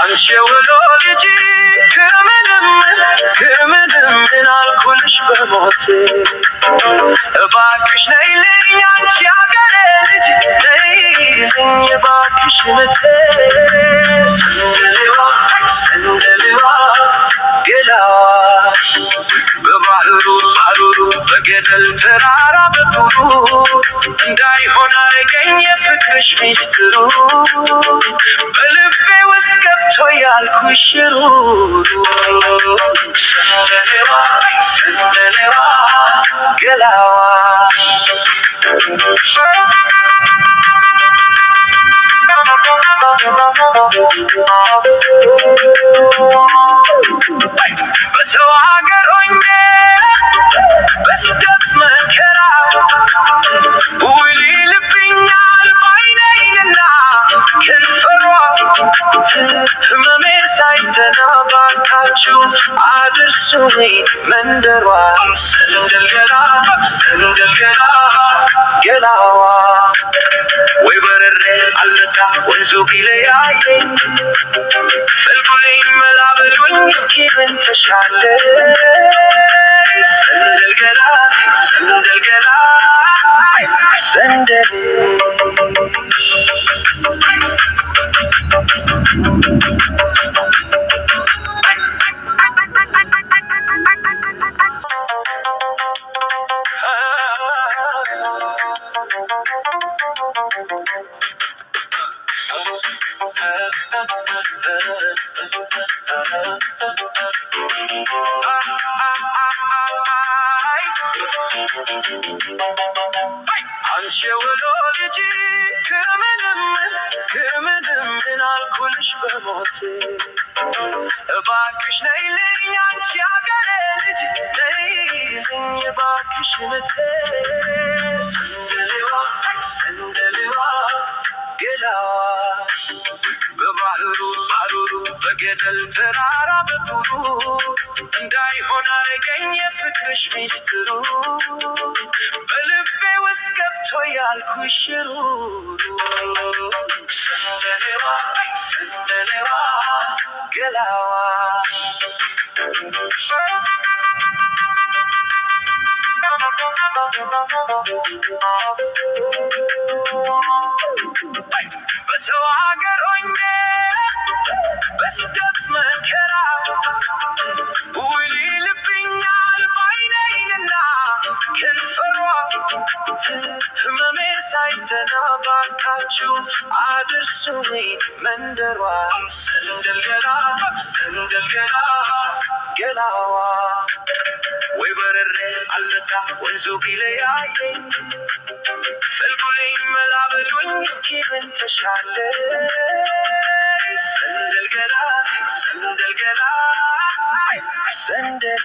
አንቺ የወሎ ልጅ ከምንም አልኩልሽ በሞቴ እባክሽ ነይልኝ አንቺ ያገሬ ልጅ ነይልኝ እባክሽ ምቴ ሰንደሌዋ ገላዋ በባህሩ ባሩሩ በገደል ተራራ በቱሩ እንዳይሆን አረገኝ የፍቅርሽ ሚስጥሩ በልቤ ውስጥ ገብቶ ያልኩሽ ሩሩ ሰንደሌዋ ገላዋ በሰው ሀገር ሆኜ በስደት መከራ ውል ይልብኛል ባይነይና ከንፈሯ ህመሜ ሳይተና ባካችሁ አድርሱኝ መንደሯ ሰንደልገላ ገላዋ ወይ በረሬ አለታ ወንዙ ቢለያየኝ ፈልጉልኝ መላበሉኝ እስኪ ምን ተሻለ ሰንደልገላ ሰንደሌ አንቺ የወሎ ልጅ ከምንም አልኩልሽ በሞቴ እባክሽ ነይልኝ አንቺ ያገሬ ልጅ ነይልኝ እባክሽ ምቴ ሰንደሌዋ ገላዋ በባህሩ ባሩሩ በገደል ተራራ በቱሩ እንዳይሆን አረገኝ የፍቅርሽ ሚስጥሩ በልቤ ውስጥ ገብቶ ያልኩሽ ሩሩ ሰንደሌዋ ገላዋ በሰው ሀገር ሆኜ በስደት መከራ ውል ይልብኛል ባይነይና ከንፈሯ ህመሜ ሳይተና ባካችሁ አድርሱኝ መንደሯ ሰንደልገላ ገላዋ ወይ በረሬ አለታ ወንዙ ቢለያየኝ ፈልጉልኝ መላበሉኝ እስኪ ምን ተሻለ ሰንደልገላ ሰንደሌ